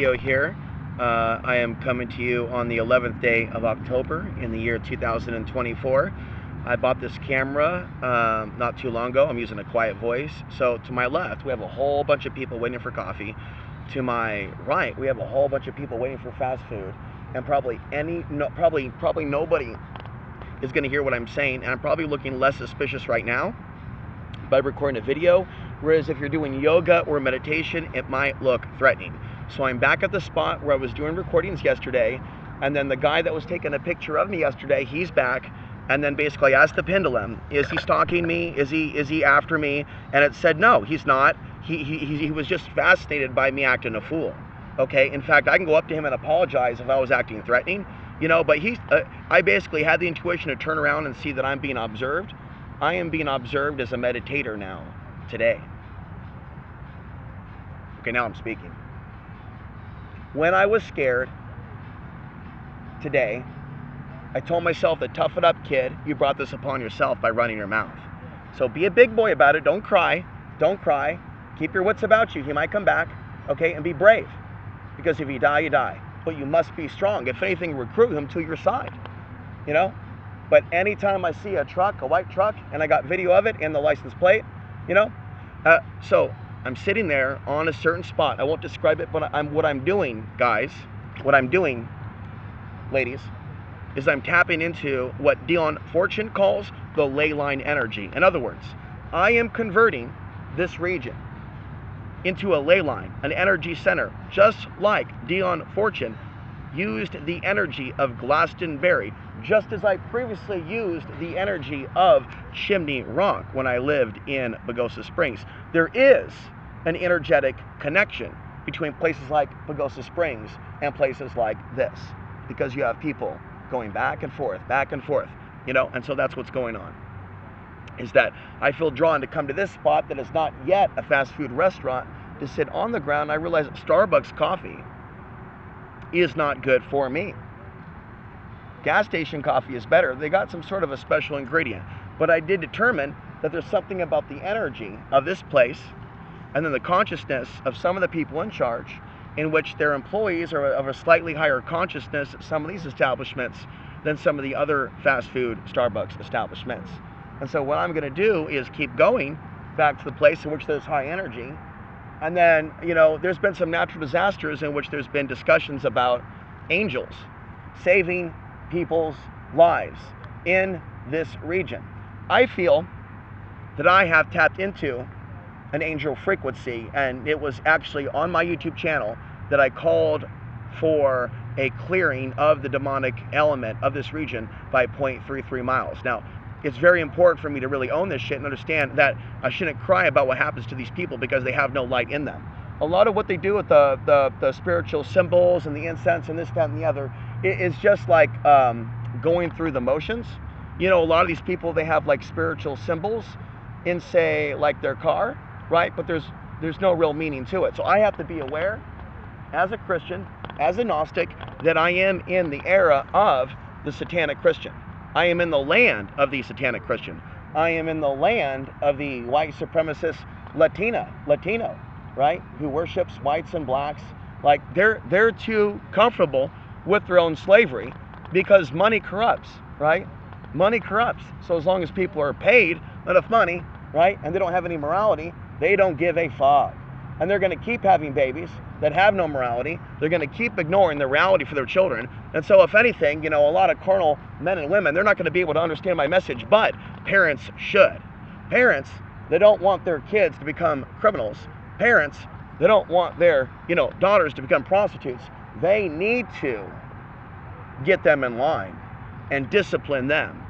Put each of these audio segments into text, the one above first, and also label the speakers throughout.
Speaker 1: Video here. I am coming to you on the 11th day of October in the year 2024. I bought this camera not too long ago. I'm using a quiet voice. So to my left, we have a whole bunch of people waiting for coffee. To my right, we have a whole bunch of people waiting for fast food, and probably nobody is going to hear what I'm saying. And I'm probably looking less suspicious right now by recording a video, whereas if you're doing yoga or meditation, it might look threatening. So I'm back at the spot where I was doing recordings yesterday, and then the guy that was taking a picture of me yesterday, he's back, and then basically I asked the pendulum, is he stalking me? Is he after me? And it said no, he's not. He was just fascinated by me acting a fool. Okay, in fact, I can go up to him and apologize if I was acting threatening, but I basically had the intuition to turn around and see that I'm being observed. I am being observed as a meditator now, today. Okay, now I'm speaking. When I was scared today, I told myself that tough it up, kid. You brought this upon yourself by running your mouth. So be a big boy about it. Don't cry. Don't cry. Keep your wits about you. He might come back, okay? And be brave. Because if you die, you die. But you must be strong. If anything, recruit him to your side, But anytime I see a truck, a white truck, and I got video of it and the license plate, so I'm sitting there on a certain spot. I won't describe it, but what I'm doing, guys, what I'm doing, ladies, is I'm tapping into what Dion Fortune calls the ley line energy. In other words, I am converting this region into a ley line, an energy center, just like Dion Fortune used the energy of Glastonbury, just as I previously used the energy of Chimney Rock when I lived in Pagosa Springs. There is an energetic connection between places like Pagosa Springs and places like this, because you have people going back and forth, and so that's what's going on, is that I feel drawn to come to this spot that is not yet a fast food restaurant, to sit on the ground. I realize that Starbucks coffee is not good for me. Gas station coffee is better. They got some sort of a special ingredient. But I did determine that there's something about the energy of this place and then the consciousness of some of the people in charge, in which their employees are of a slightly higher consciousness at some of these establishments than some of the other fast food Starbucks establishments. And so what I'm going to do is keep going back to the place in which there's high energy. And then, there's been some natural disasters in which there's been discussions about angels saving people's lives in this region. I feel that I have tapped into an angel frequency, and it was actually on my YouTube channel that I called for a clearing of the demonic element of this region by 0.33 miles. Now, it's very important for me to really own this shit and understand that I shouldn't cry about what happens to these people because they have no light in them. A lot of what they do with the spiritual symbols and the incense and this, that, and the other is just like going through the motions. A lot of these people, they have like spiritual symbols in, say, like their car, right? But there's no real meaning to it. So I have to be aware, as a Christian, as a Gnostic, that I am in the era of the satanic Christian. I am in the land of the satanic Christian. I am in the land of the white supremacist Latino, right? Who worships whites and blacks. Like they're too comfortable with their own slavery because money corrupts, right? Money corrupts. So as long as people are paid enough money, right, and they don't have any morality, they don't give a fuck. And they're going to keep having babies that have no morality. They're going to keep ignoring the reality for their children. And so if anything, a lot of carnal men and women, they're not going to be able to understand my message, but parents should. Parents, they don't want their kids to become criminals. Parents, they don't want their, daughters to become prostitutes. They need to get them in line and discipline them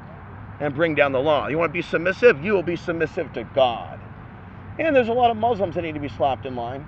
Speaker 1: and bring down the law. You want to be submissive? You will be submissive to God. And there's a lot of Muslims that need to be slapped in line.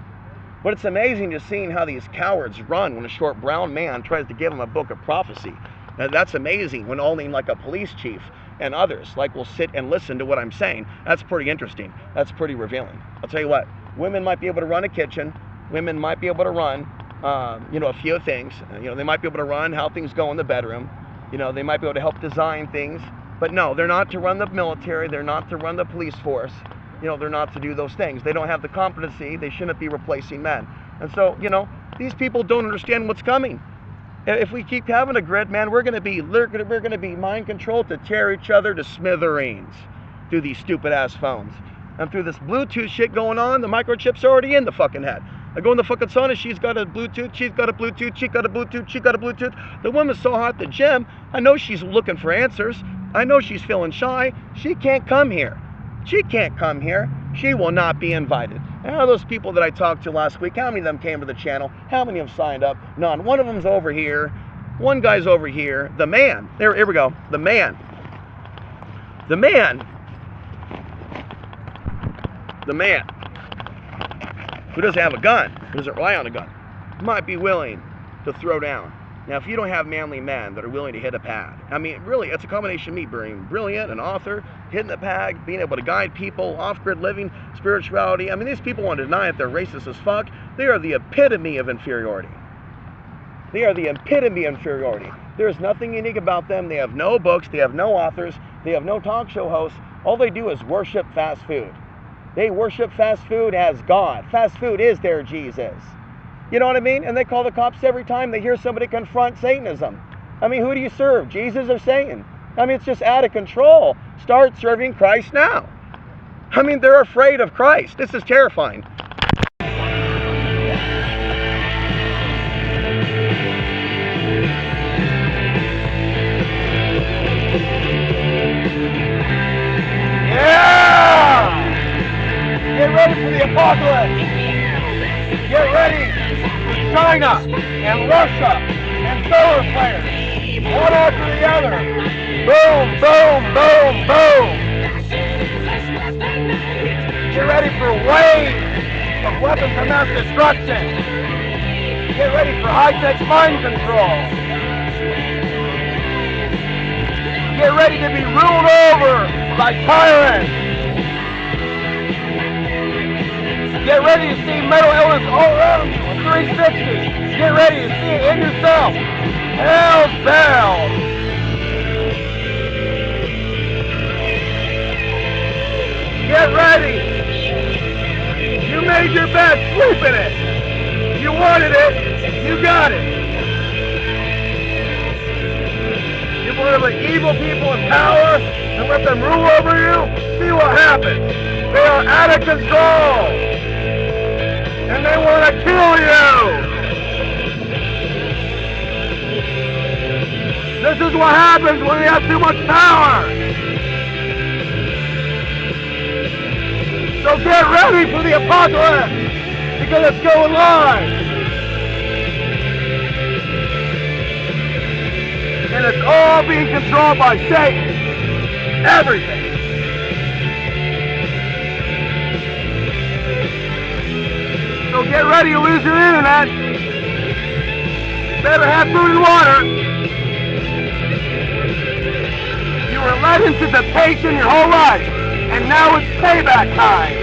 Speaker 1: But it's amazing to see how these cowards run when a short brown man tries to give them a book of prophecy. Now, that's amazing when only like a police chief and others will sit and listen to what I'm saying. That's pretty interesting. That's pretty revealing. I'll tell you what, women might be able to run a kitchen. Women might be able to run, a few things. They might be able to run how things go in the bedroom. They might be able to help design things. But no, they're not to run the military. They're not to run the police force. They're not to do those things. They don't have the competency. They shouldn't be replacing men. And so, These people don't understand what's coming. If we keep having a grid, man, we're gonna be mind controlled to tear each other to smithereens through these stupid ass phones. And through this Bluetooth shit going on, the microchip's already in the fucking head. I go in the fucking sauna, she's got a Bluetooth, she's got a Bluetooth, she got a Bluetooth, she got a Bluetooth. The woman's so hot at the gym, I know she's looking for answers. I know she's feeling shy. She can't come here. She can't come here. She will not be invited. And all those people that I talked to last week, how many of them came to the channel? How many have signed up? None. One of them's over here. One guy's over here. The man. Here we go. The man. The man. The man who doesn't have a gun, who doesn't rely on a gun, might be willing to throw down. Now, if you don't have manly men that are willing to hit a pad, I mean, really, it's a combination of me being brilliant, an author, hitting the pad, being able to guide people, off-grid living, spirituality. I mean, these people want to deny it. They're racist as fuck. They are the epitome of inferiority. They are the epitome of inferiority. There's nothing unique about them. They have no books. They have no authors. They have no talk show hosts. All they do is worship fast food. They worship fast food as God. Fast food is their Jesus. You know what I mean? And they call the cops every time they hear somebody confront Satanism. I mean, who do you serve? Jesus or Satan? I mean, it's just out of control. Start serving Christ now. I mean, they're afraid of Christ. This is terrifying. Yeah! Get ready for the apocalypse. Get ready for China and Russia and solar flares. One after the other. Boom, boom, boom, boom. Get ready for waves of weapons of mass destruction. Get ready for high-tech mind control. Get ready to be ruled over by tyrants. Get ready to see mental illness all around you, 360. Get ready to see it in yourself. Hell's bells. Get ready. You made your bed, sleep in it. You wanted it, you got it. You want to let evil people in power and let them rule over you? See what happens. They are out of control. And they want to kill you! This is what happens when you have too much power! So get ready for the apocalypse! Because it's going live! And it's all being controlled by Satan! Everything! So get ready to lose your internet. Better have food and water. You were led into temptation your whole life, and now it's payback time.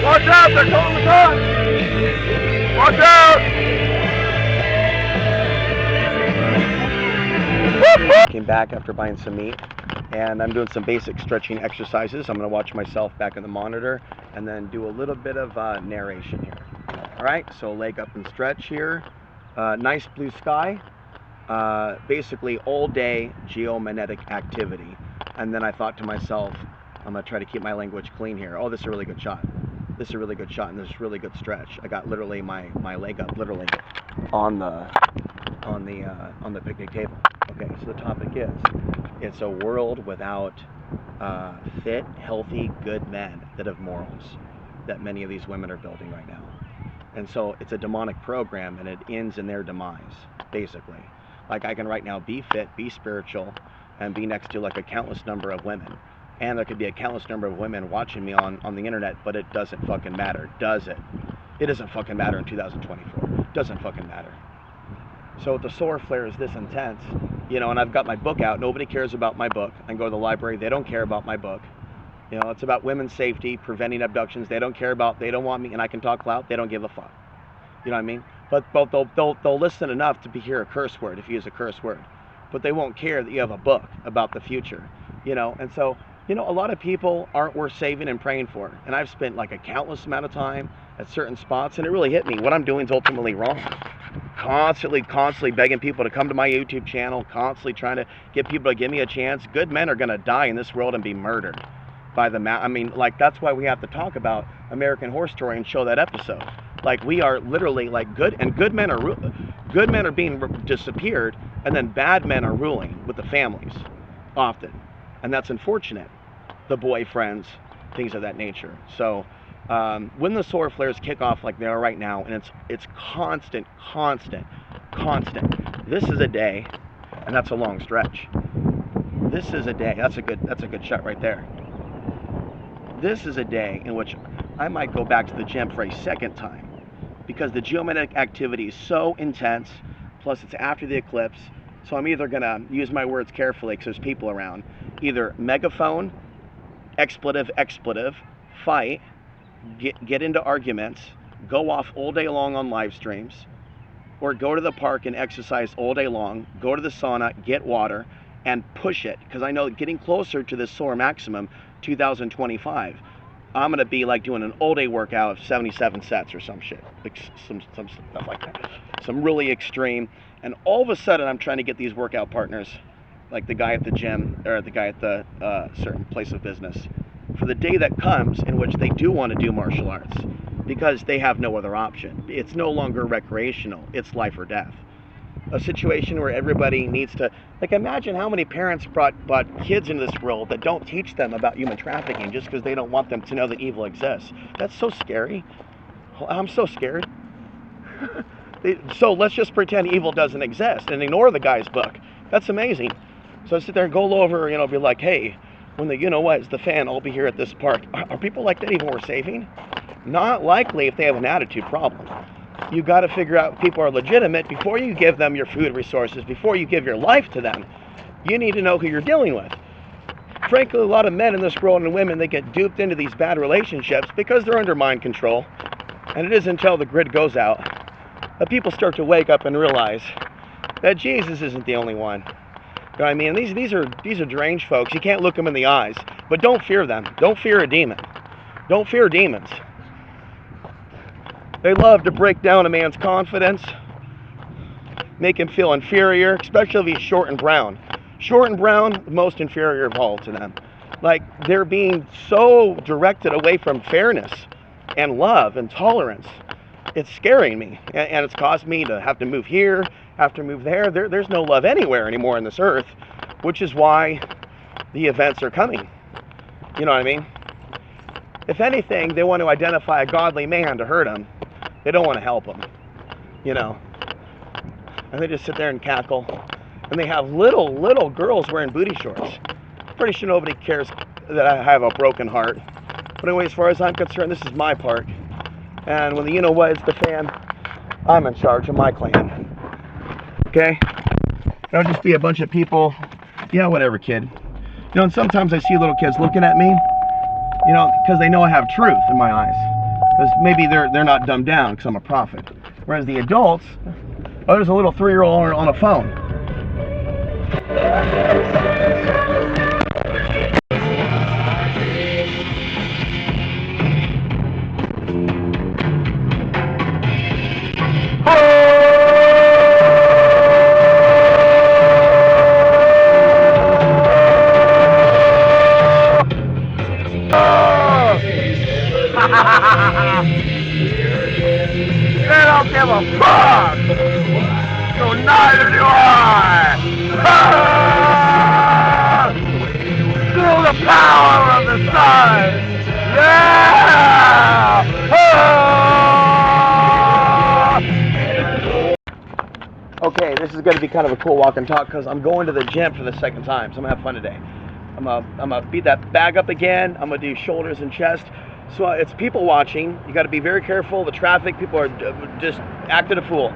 Speaker 1: Watch out, they're calling the cops! Watch out! Came back after buying some meat, and I'm doing some basic stretching exercises. I'm going to watch myself back in the monitor, and then do a little bit of narration here. Alright, so leg up and stretch here. Nice blue sky. Basically all day geomagnetic activity. And then I thought to myself, I'm going to try to keep my language clean here. Oh, this is a really good shot. This is a really good shot, and this is a really good stretch. I got literally my leg up literally on the picnic table. Okay, so the topic is, it's a world without fit, healthy, good men that have morals that many of these women are building right now. And so it's a demonic program, and it ends in their demise, basically. Like, I can right now be fit, be spiritual, and be next to like a countless number of women. And there could be a countless number of women watching me on the internet, but it doesn't fucking matter, does it? It doesn't fucking matter in 2024. It doesn't fucking matter. So if the solar flare is this intense, you know, and I've got my book out, nobody cares about my book. I can go to the library, they don't care about my book. You know, it's about women's safety, preventing abductions. They don't care about, they don't want me, and I can talk loud. They don't give a fuck. You know what I mean? But they'll listen enough to hear a curse word if you use a curse word. But they won't care that you have a book about the future. You know, and so, you know, a lot of people aren't worth saving and praying for. And I've spent like a countless amount of time at certain spots, and it really hit me. What I'm doing is ultimately wrong. Constantly begging people to come to my YouTube channel, constantly trying to get people to give me a chance. Good men are going to die in this world and be murdered by the I mean, like, that's why we have to talk about American Horror Story and show that episode. Like, we are literally like good men are being disappeared, and then bad men are ruling with the families often, and that's unfortunate. The boyfriends, things of that nature. So when the solar flares kick off like they are right now, and it's constant. This is a day, and that's a long stretch. This is a day. That's a good shot right there. This is a day in which I might go back to the gym for a second time, because the geomagnetic activity is so intense. Plus, it's after the eclipse, so I'm either gonna use my words carefully because there's people around. Either megaphone, expletive, fight, get into arguments, go off all day long on live streams, or go to the park and exercise all day long, go to the sauna, get water, and push it, because I know getting closer to this solar maximum, 2025, I'm going to be like doing an all-day workout of 77 sets or some shit, like some stuff like that, some really extreme, and all of a sudden I'm trying to get these workout partners, like the guy at the gym, or the guy at the certain place of business, for the day that comes in which they do want to do martial arts, because they have no other option. It's no longer recreational, it's life or death. A situation where everybody needs to, like, imagine how many parents brought kids into this world that don't teach them about human trafficking just because they don't want them to know that evil exists. That's so scary. I'm so scared. So let's just pretend evil doesn't exist and ignore the guy's book. That's amazing. So I sit there and go over, you know, be like, hey, when the you-know-what's the fan, I'll be here at this park. Are people like that even worth saving? Not likely if they have an attitude problem. You got to figure out if people are legitimate before you give them your food resources, before you give your life to them. You need to know who you're dealing with. Frankly, a lot of men in this world and women, they get duped into these bad relationships because they're under mind control. And it isn't until the grid goes out that people start to wake up and realize that Jesus isn't the only one. You know what I mean? These are deranged folks. You can't look them in the eyes, but don't fear them. Don't fear a demon. Don't fear demons. They love to break down a man's confidence, make him feel inferior, especially if he's short and brown. Short and brown, the most inferior of all to them. Like, they're being so directed away from fairness and love and tolerance. It's scaring me, and it's caused me to have to move here, have to move there. There's no love anywhere anymore on this earth, which is why the events are coming. You know what I mean? If anything, they want to identify a godly man to hurt him. They don't want to help him, you know. And they just sit there and cackle. And they have little girls wearing booty shorts. Pretty sure nobody cares that I have a broken heart. But anyway, as far as I'm concerned, this is my park. And when the you-know-what is the fan, I'm in charge of my clan. Okay? Don't just be a bunch of people. Yeah, whatever, kid. You know, and sometimes I see little kids looking at me, you know, because they know I have truth in my eyes. Because maybe they're not dumbed down because I'm a prophet. Whereas the adults, oh, there's a little 3-year-old on a phone. They don't give a fuck! So neither do I! Feel the power of the sun! Yeah! Okay, this is going to be kind of a cool walk and talk because I'm going to the gym for the second time, so I'm going to have fun today. I'm gonna beat that bag up again. I'm going to do shoulders and chest. So it's people watching. You got to be very careful. The traffic, people are just acting a fool.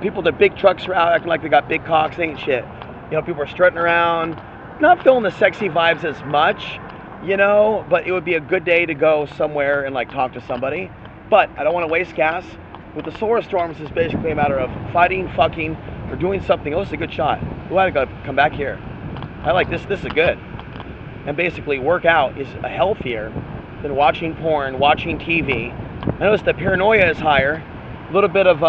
Speaker 1: People, the big trucks are out acting like they got big cocks. They ain't shit. You know, people are strutting around, not feeling the sexy vibes as much, you know, but it would be a good day to go somewhere and like talk to somebody. But I don't want to waste gas. With the solar storms, it's basically a matter of fighting, fucking, or doing something. Oh, this is a good shot. Ooh, I gotta come back here. I like this. This is good. And basically, workout is healthier than watching porn, watching TV. I notice the paranoia is higher. A little bit of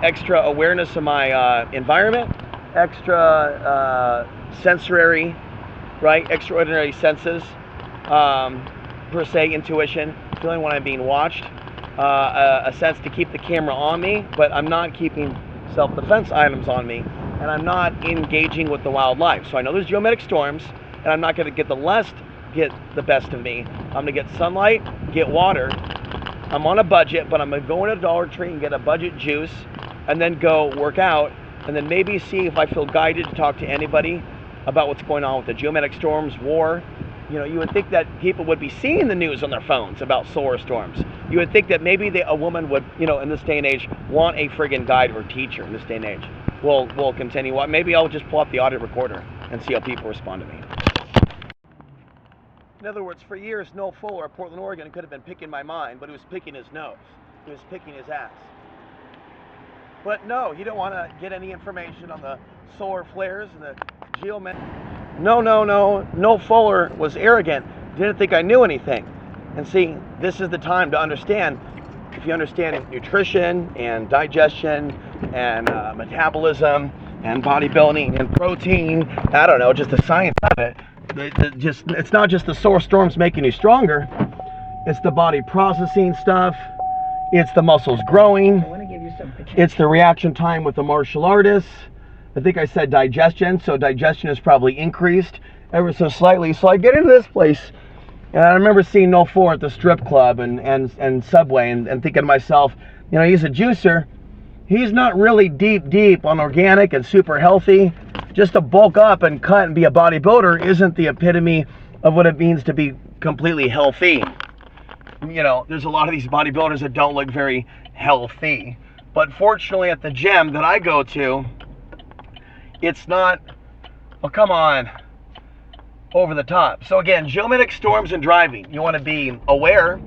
Speaker 1: extra awareness of my environment, extra sensory, right? Extraordinary senses, per se, intuition, feeling when I'm being watched, a sense to keep the camera on me, but I'm not keeping self-defense items on me, and I'm not engaging with the wildlife. So I know there's geometric storms, and I'm not going to get the best of me. I'm going to get sunlight, get water. I'm on a budget, but I'm going to go in a Dollar Tree and get a budget juice, and then go work out, and then maybe see if I feel guided to talk to anybody about what's going on with the geometric storms, war. You know, you would think that people would be seeing the news on their phones about solar storms. You would think that maybe a woman would, you know, in this day and age, want a friggin' guide or teacher in this day and age. We'll continue. Maybe I'll just pull up the audit recorder and see how people respond to me. In other words, for years, Noel Fuller of Portland, Oregon could have been picking my mind, but he was picking his nose. He was picking his ass. But no, he didn't want to get any information on the solar flares and the geomet. No. Noel Fuller was arrogant, didn't think I knew anything. And see, this is the time to understand. If you understand nutrition and digestion and metabolism and bodybuilding and protein, I don't know, just the science of it. It's not just the solar storms making you stronger. It's the body processing stuff. It's the muscles growing.
Speaker 2: I want to give you something.
Speaker 1: It's the reaction time with the martial artists. I think I said digestion, so digestion is probably increased ever so slightly. So I get into this place, and I remember seeing Noel Fuller at the strip club and Subway, and thinking to myself, you know, he's a juicer. He's not really deep on organic and super healthy. Just to bulk up and cut and be a bodybuilder isn't the epitome of what it means to be completely healthy. You know, there's a lot of these bodybuilders that don't look very healthy. But fortunately at the gym that I go to, it's not, oh come on, over the top. So again, geometric storms and driving. You want to be aware,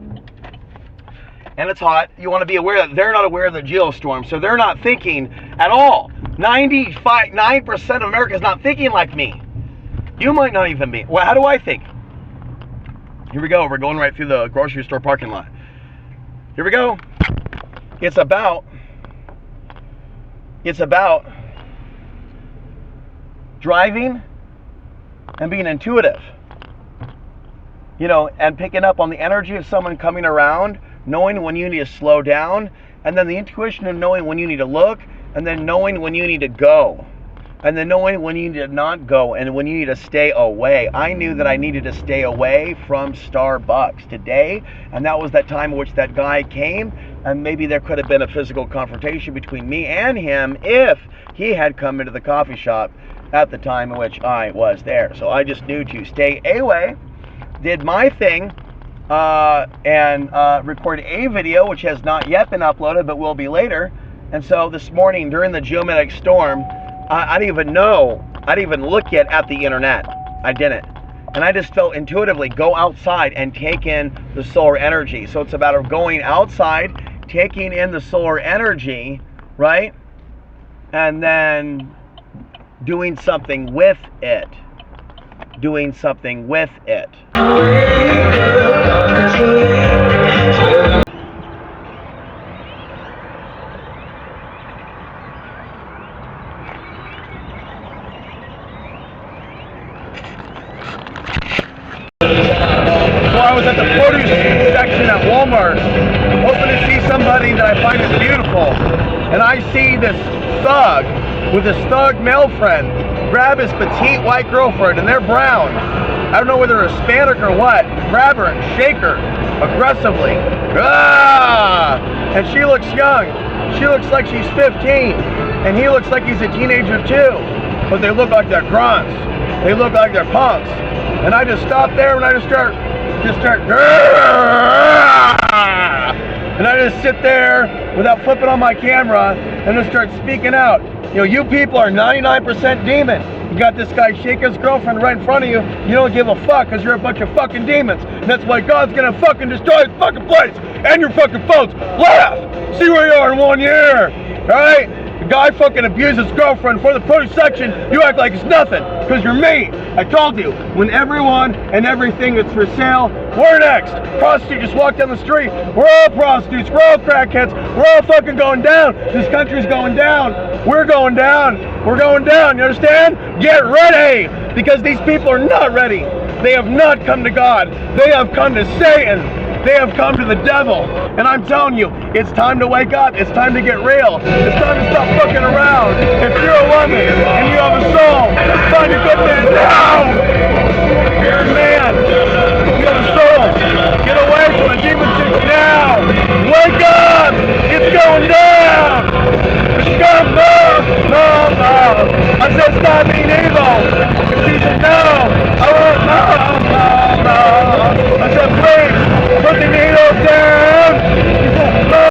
Speaker 1: and it's hot. You want to be aware that they're not aware of the geostorm. So they're not thinking at all. 9% of America is not thinking like me. You might not even be. Well, how do I think? Here we go. We're going right through the grocery store parking lot. Here we go. It's about driving and being intuitive. You know, and picking up on the energy of someone coming around, knowing when you need to slow down, and then the intuition of knowing when you need to look, and then knowing when you need to go, and then knowing when you need to not go, and when you need to stay away. I knew that I needed to stay away from Starbucks today, and that was that time in which that guy came, and maybe there could have been a physical confrontation between me and him if he had come into the coffee shop at the time in which I was there. So I just knew to stay away, did my thing, and recorded a video which has not yet been uploaded but will be later. And so this morning during the geometric storm, I didn't even know, I didn't even look yet at the internet. I didn't. And I just felt intuitively go outside and take in the solar energy. So it's about going outside, taking in the solar energy, right? And then doing something with it. Doing something with it. I was at the produce section at Walmart, hoping to see somebody that I find is beautiful, and I see this thug with his thug male friend grab his petite white girlfriend, and they're brown. I don't know whether they're Hispanic or what. Grab her and shake her aggressively. Ah! And she looks young. She looks like she's 15, and he looks like he's a teenager too. But they look like they're grunts. They look like they're punks. And I just stop there and I just start, and I just sit there without flipping on my camera and just start speaking out. You know, you people are 99% demon. You got this guy shake his girlfriend right in front of you. You don't give a fuck because you're a bunch of fucking demons. And that's why God's gonna fucking destroy his fucking place and your fucking folks. Laugh! See where you are in 1 year. Alright? The guy fucking abused his girlfriend for the produce section. You act like it's nothing because you're me. I told you, when everyone and everything is for sale, we're next. Prostitute just walked down the street. We're all prostitutes. We're all crackheads. We're all fucking going down. This country's going down. We're going down. We're going down. You understand? Get ready, because these people are not ready. They have not come to God. They have come to Satan. They have come to the devil. And I'm telling you, it's time to wake up. It's time to get real. It's time to stop fucking around. If you're a woman and you have a soul, it's time to get there now. You're a man. You have a soul. Get away from the demon shit now. Wake up. It's going down. Scum, no. I said stop being evil. If you said no, I won't, no.